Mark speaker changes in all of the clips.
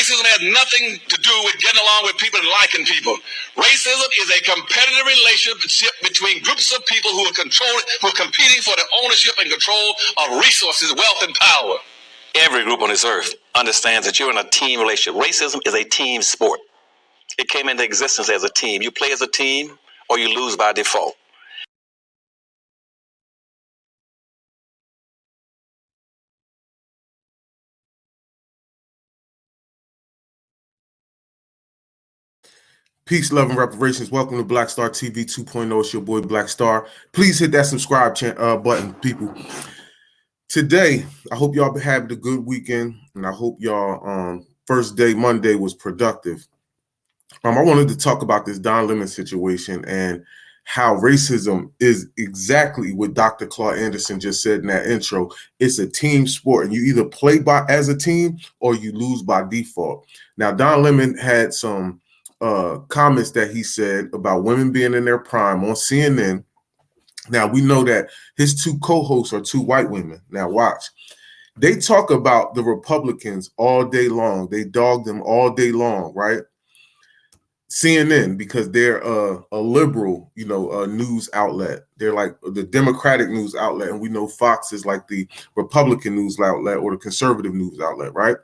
Speaker 1: Racism has nothing to do with getting along with people and liking people. Racism is a competitive relationship between groups of people who are competing for the ownership and control of resources, wealth, and power. Every group on this earth understands that you're in a team relationship. Racism is a team sport. It came into existence as a team. You play as a team or you lose by default.
Speaker 2: Peace, love, and reparations. Welcome to Black Star TV 2.0. It's your boy Black Star. Please hit that subscribe button, people. Today, I hope y'all had a good weekend, and I hope y'all first day Monday was productive. I wanted to talk about this Don Lemon situation and how racism is exactly what Dr. Claude Anderson just said in that intro. It's a team sport, and you either play as a team or you lose by default. Now, Don Lemon had some comments that he said about women being in their prime on CNN. Now, we know that his two co-hosts are two white women. Now, watch. They talk about the Republicans all day long. They dog them all day long, right? CNN, because they're a liberal, news outlet. They're like the Democratic news outlet. And we know Fox is like the Republican news outlet or the conservative news outlet, right?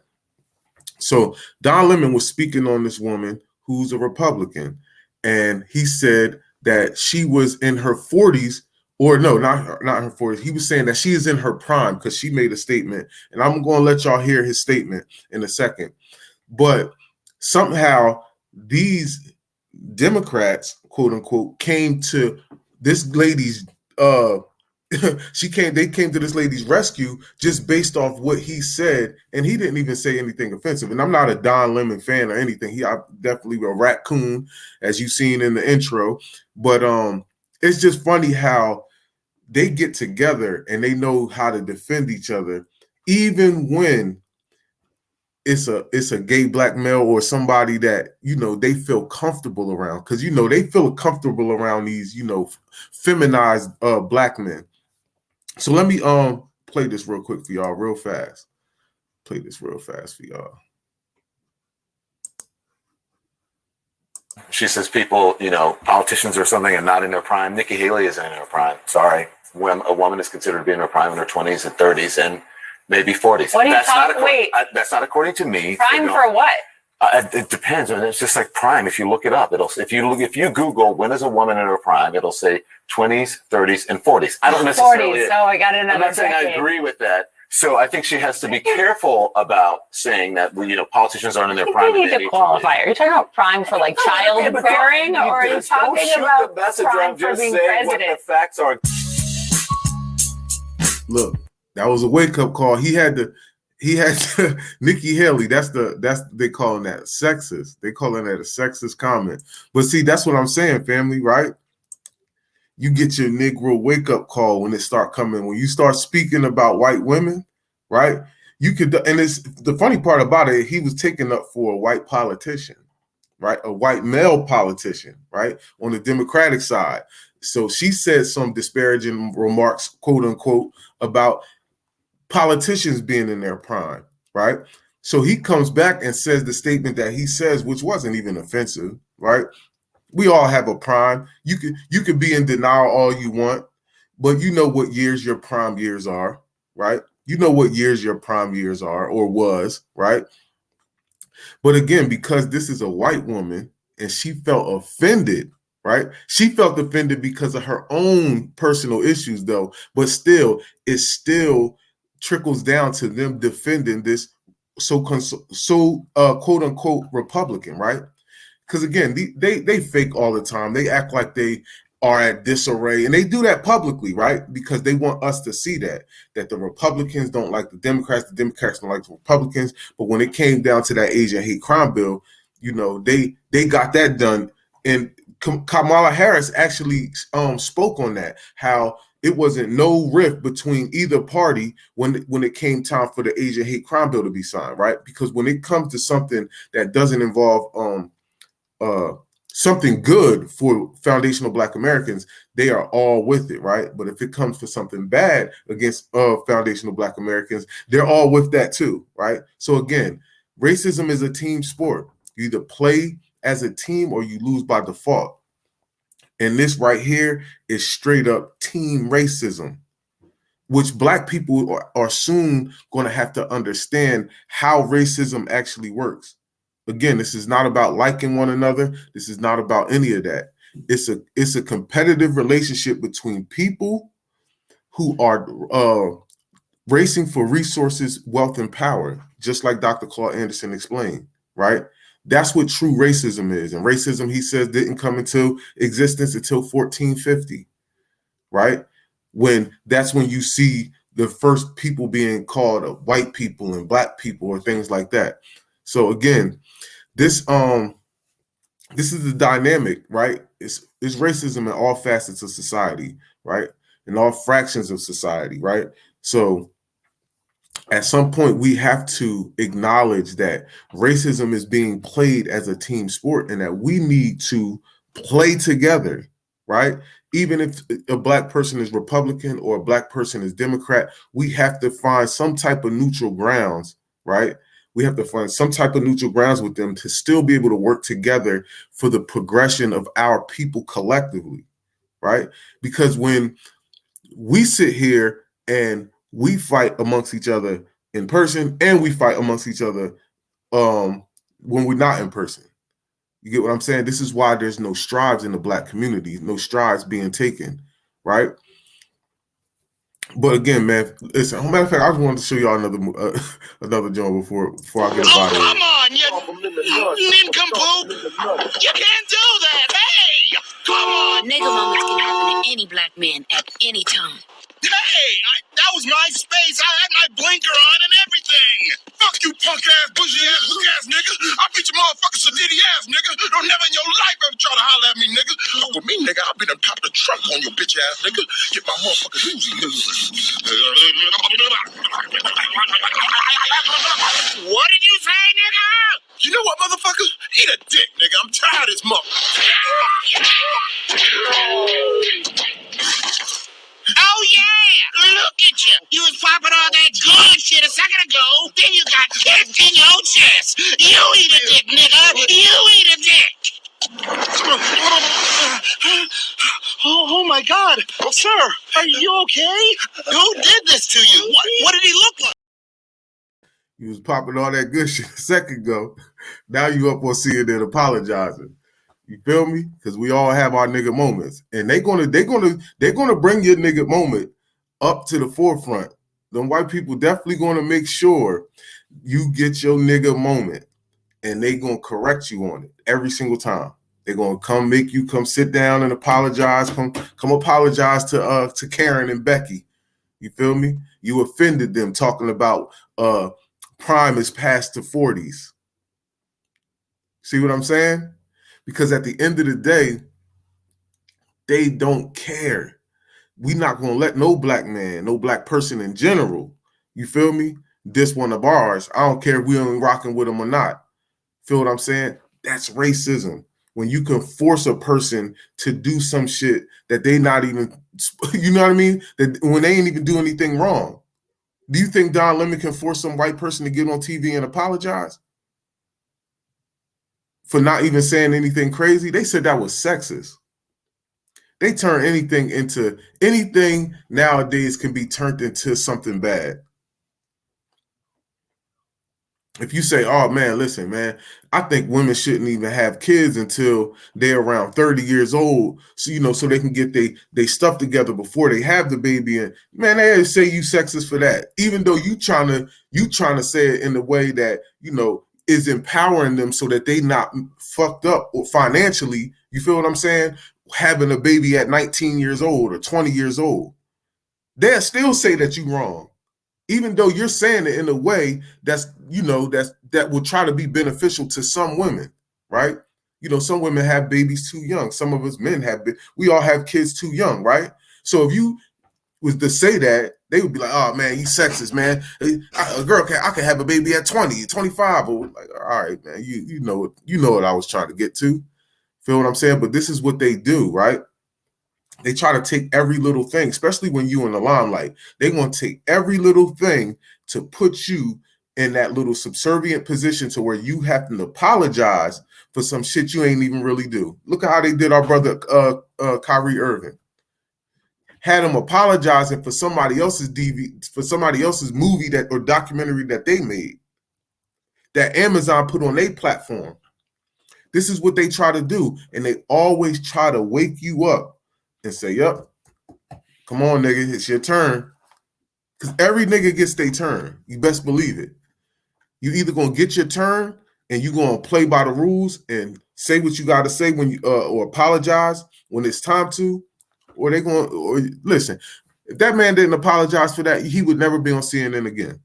Speaker 2: So Don Lemon was speaking on this woman who's a Republican, and he said that she was in her 40s, or no, not her 40s. He was saying that she is in her prime because she made a statement, and I'm going to let y'all hear his statement in a second. But somehow these Democrats, quote unquote, came to this lady's they came to this lady's rescue just based off what he said, and he didn't even say anything offensive. And I'm not a Don Lemon fan or anything. I'm definitely a raccoon, as you've seen in the intro. But it's just funny how they get together and they know how to defend each other, even when it's a gay black male or somebody that they feel comfortable around, because they feel comfortable around these feminized black men. So let me play this real quick for y'all, real fast. Play this real fast for y'all.
Speaker 3: She says people, politicians or something are not in their prime. Nikki Haley isn't in her prime. Sorry. When a woman is considered to be in her prime in her 20s and 30s and maybe 40s.
Speaker 4: What are you talking? Wait.
Speaker 3: That's not according to me.
Speaker 4: Prime for what?
Speaker 3: It depends. I mean, it's just like prime. If you look it up, if you Google when is a woman in her prime, it'll say 20s, 30s, and 40s. I don't necessarily.
Speaker 4: 40s. So I got another.
Speaker 3: I'm not saying I agree with that. So I think she has to be careful about saying that politicians aren't in their prime.
Speaker 4: You need to qualify. Are you talking about prime for like childbearing, or are you talking about prime for being president?
Speaker 3: What the facts are.
Speaker 2: Look, that was a wake-up call. He had to Nikki Haley. They calling that sexist. They calling that a sexist comment. But see, that's what I'm saying, family, right? You get your Negro wake-up call when it start coming. When you start speaking about white women, right? You could, and it's the funny part about it, he was taken up for a white politician, right? A white male politician, right? On the Democratic side. So she said some disparaging remarks, quote unquote, about politicians being in their prime, right? So he comes back and says the statement that he says, which wasn't even offensive, right? We all have a prime. You could be in denial all you want, but you know what years your prime years are, right? You know what years your prime years are or was, right? But again, because this is a white woman and she felt offended, right? She felt offended because of her own personal issues, though, but still, it still trickles down to them defending this so quote unquote Republican, right? Because again, they fake all the time. They act like they are at disarray, and they do that publicly, right? Because they want us to see that the Republicans don't like the Democrats don't like the Republicans. But when it came down to that Asian hate crime bill, they got that done. And Kamala Harris actually spoke on that, how it wasn't no rift between either party when it came time for the Asian hate crime bill to be signed, right? Because when it comes to something that doesn't involve something good for foundational Black Americans, they are all with it, right? But if it comes to something bad against foundational Black Americans, they're all with that too, right? So again, Racism is a team sport. You either play as a team or you lose by default. And this right here is straight up team racism, which Black people are soon going to have to understand how racism actually works. Again, this is not about liking one another. This is not about any of that. It's a competitive relationship between people who are racing for resources, wealth, and power, just like Dr. Claude Anderson explained, right? That's what true racism is. And racism, he says, didn't come into existence until 1450, right? That's when you see the first people being called white people and Black people or things like that. So again, this is the dynamic, right? It's racism in all facets of society, right? In all fractions of society, right? So at some point, we have to acknowledge that racism is being played as a team sport and that we need to play together, right? Even if a Black person is Republican or a Black person is Democrat, we have to find some type of neutral grounds, right? We have to find some type of neutral grounds with them to still be able to work together for the progression of our people collectively, right? Because when we sit here and we fight amongst each other in person and we fight amongst each other when we're not in person. You get what I'm saying? This is why there's no strides in the Black community, no strides being taken, right? But again, man, listen, as a matter of fact, I just wanted to show y'all another joint before I get about it.
Speaker 1: Come on, you nincompoop! You can't do that! Hey! Come on!
Speaker 5: Nigga moments can happen to any Black man at any time.
Speaker 1: Hey! That was my space! I had my blinker on and everything! Fuck you, punk-ass, bushy-ass, hook-ass nigga! I'll beat your motherfucking sedity-ass nigga! Don't never in your life ever try to holler at me, nigga! Fuck with me, nigga, I'll be the top of the trunk on your bitch-ass nigga! Get my motherfucking Uzi, nigga! What did you say, nigga? You know what, motherfucker? Eat a dick, nigga! I'm tired of this motherfucker! Oh, yeah! Look at you! You was popping all that good shit a second ago. Then you got kicked in your chest. You eat a dick, nigga! You eat a dick! Oh my God! Sir, are you okay? Who did this to you? What did he look like?
Speaker 2: You was popping all that good shit a second ago. Now you up on CNN apologizing. You feel me? Because we all have our nigga moments, and they're gonna bring your nigga moment up to the forefront. Them white people definitely gonna make sure you get your nigga moment, and they gonna correct you on it every single time. They're gonna make you come sit down and apologize. Come apologize to Karen and Becky. You feel me? You offended them talking about prime is past the 40s. See what I'm saying? Because at the end of the day, they don't care. We're not going to let no Black man, no Black person in general, you feel me, diss one of ours. I don't care if we ain't rocking with them or not. Feel what I'm saying? That's racism. When you can force a person to do some shit that they not even, you know what I mean? That when they ain't even do anything wrong. Do you think Don Lemon can force some white person to get on TV and apologize for not even saying anything crazy? They said that was sexist. They turn anything nowadays can be turned into something bad. If you say, oh man, listen, man, I think women shouldn't even have kids until they're around 30 years old, so they can get they stuff together before they have the baby. And man, they say you sexist for that, even though you trying to say it in a way that is empowering them so that they not fucked up or financially. You feel what I'm saying? Having a baby at 19 years old or 20 years old, they'll still say that you're wrong, even though you're saying it in a way that will try to be beneficial to some women, right? Some women have babies too young. Some of us men we all have kids too young, right? So if you was to say that, they would be like, oh man, you sexist, man. I can have a baby at 20, 25. Or like, all right, man, you know what I was trying to get to. Feel what I'm saying? But this is what they do, right? They try to take every little thing, especially when you in the limelight. They want to take every little thing to put you in that little subservient position to where you have to apologize for some shit you ain't even really do. Look at how they did our brother Kyrie Irving. Had him apologizing for somebody else's movie that or documentary that they made, that Amazon put on their platform. This is what they try to do, and they always try to wake you up and say, "Yup, come on, nigga, it's your turn." Because every nigga gets their turn. You best believe it. You either gonna get your turn and you gonna play by the rules and say what you gotta say when you or apologize when it's time to, or they gonna or listen. If that man didn't apologize for that, he would never be on CNN again.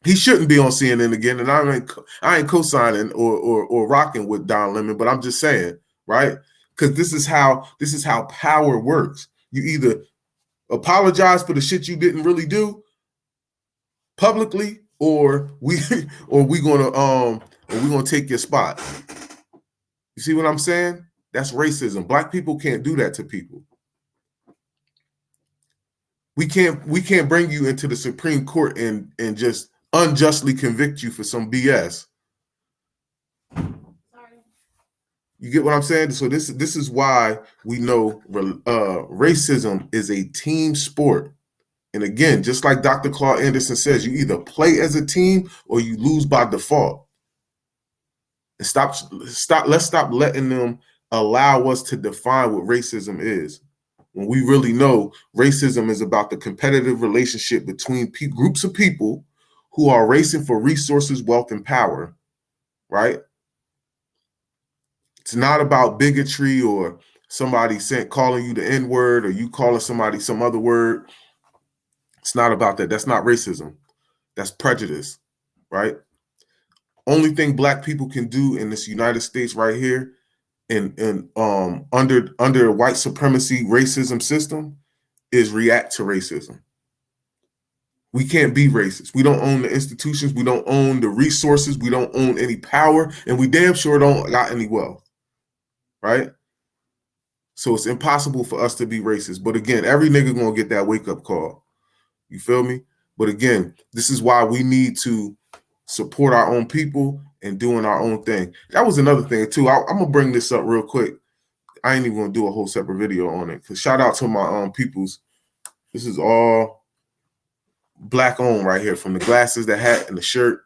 Speaker 2: He shouldn't be on CNN again, and I ain't co-signing or rocking with Don Lemon, but I'm just saying, right? Because this is how power works. You either apologize for the shit you didn't really do publicly, or we gonna take your spot. You see what I'm saying? That's racism. Black people can't do that to people. We can't bring you into the Supreme Court and just unjustly convict you for some BS. Sorry. You get what I'm saying? So this is why we know racism is a team sport. And again, just like Dr. Claude Anderson says, you either play as a team or you lose by default. And let's stop letting them allow us to define what racism is. When we really know racism is about the competitive relationship between groups of people who are racing for resources, wealth, and power, right? It's not about bigotry or somebody calling you the N-word or you calling somebody some other word. It's not about that. That's not racism. That's prejudice, right? Only thing Black people can do in this United States right here and under white supremacy racism system is react to racism. We can't be racist. We don't own the institutions. We don't own the resources. We don't own any power. And we damn sure don't got any wealth, right? So it's impossible for us to be racist. But again, every nigga gonna get that wake-up call. You feel me? But again, this is why we need to support our own people and doing our own thing. That was another thing too. I'm gonna bring this up real quick. I ain't even gonna do a whole separate video on it. Cause shout out to my peoples. This is all Black owned right here, from the glasses, the hat, and the shirt.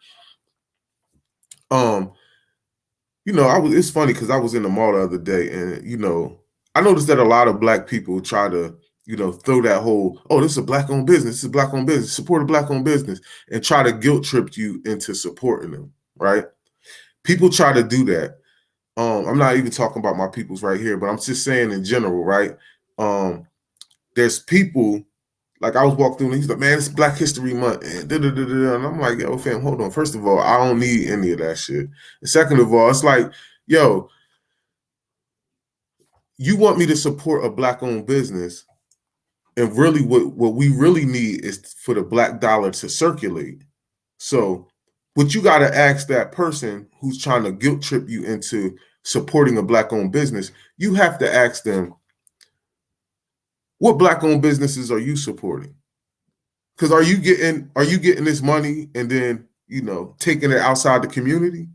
Speaker 2: It's funny because I was in the mall the other day, and I noticed that a lot of Black people try to throw that whole, oh, this is a Black-owned business, this is a Black-owned business, support a Black-owned business, and try to guilt trip you into supporting them, right? People try to do that. I'm not even talking about my peoples right here, but I'm just saying in general, right? There's people, like I was walking through and he's like, man, it's Black History Month, and and I'm like, yo, fam, hold on. First of all, I don't need any of that shit. And second of all, it's like, yo, you want me to support a Black-owned business, and really what we really need is for the Black dollar to circulate. So what you got to ask that person who's trying to guilt trip you into supporting a Black-owned business, you have to ask them, what Black-owned businesses are you supporting? Because are you getting this money and then, taking it outside the community?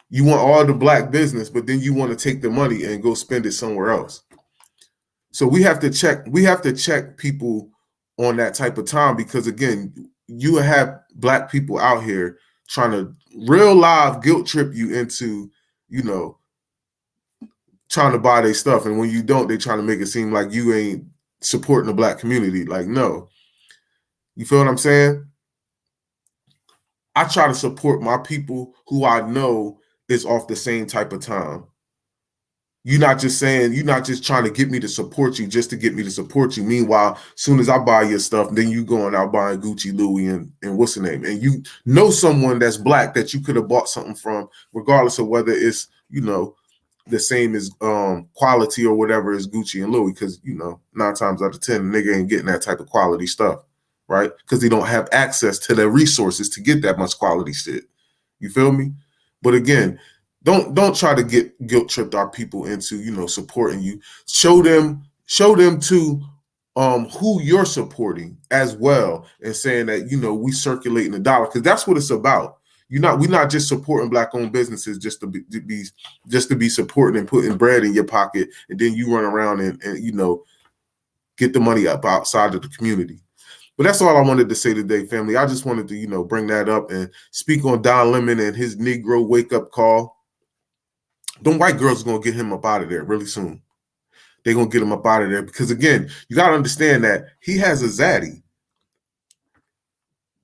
Speaker 2: You want all the Black business, but then you want to take the money and go spend it somewhere else. So we have to check people on that type of time, because again, you have Black people out here trying to real live guilt trip you into, trying to buy their stuff. And when you don't, they trying to make it seem like you ain't supporting the Black community. Like, no. You feel what I'm saying? I try to support my people who I know is off the same type of time. You're not just trying to get me to support you just to get me to support you. Meanwhile, as soon as I buy your stuff, then you going out buying Gucci, Louis, and what's the name? And you know someone that's Black that you could have bought something from, regardless of whether it's, the same as quality or whatever as Gucci and Louis, because, 9 times out of 10, a nigga ain't getting that type of quality stuff, right? Because they don't have access to the resources to get that much quality shit. You feel me? But again, don't try to get guilt tripped our people into, supporting you. Show them to who you're supporting as well, and saying that, you know, we circulating the dollar, because that's what it's about. We're not just supporting Black-owned businesses just to be supporting and putting bread in your pocket, and then you run around and you know, get the money up outside of the community. But that's all I wanted to say today, family. I just wanted to, you know, bring that up and speak on Don Lemon and his Negro wake-up call. Them white girls are going to get him up out of there really soon. They're going to get him up out of there because, again, you got to understand that he has a zaddy.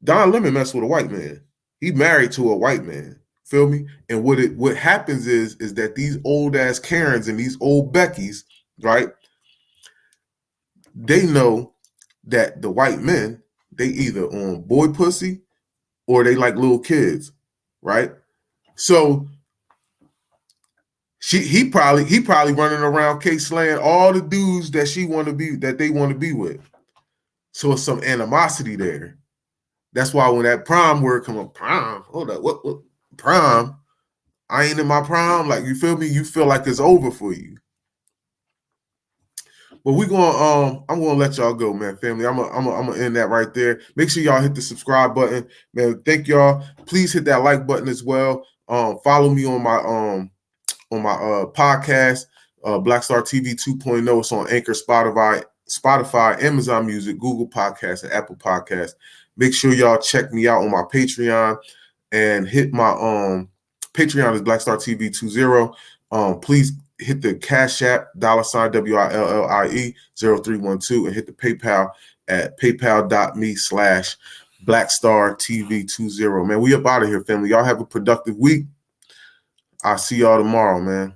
Speaker 2: Don Lemon messed with a white man. He married to a white man. Feel me? And what happens is that these old-ass Karens and these old Beckys, right, they know that the white men, they either on boy pussy or they like little kids, right? So he probably running around slaying all the dudes that they want to be with. So it's some animosity there. That's why when that prime word come up, prime, hold up, what prime? I ain't in my prime. Like, you feel me? You feel like it's over for you. But I'm gonna let y'all go, man, family. I'm gonna end that right there. Make sure y'all hit the subscribe button, man. Thank y'all. Please hit that like button as well. Follow me on my podcast, Black Star TV 2.0. It's on Anchor, Spotify, Amazon Music, Google Podcasts, and Apple Podcasts. Make sure y'all check me out on my Patreon and hit my Patreon is Black Star TV 20. Please hit the Cash App $WILLIE 0312 and hit the PayPal at paypal.me/BlackStarTV20. Man, we up out of here, family. Y'all have a productive week. I'll see y'all tomorrow, man.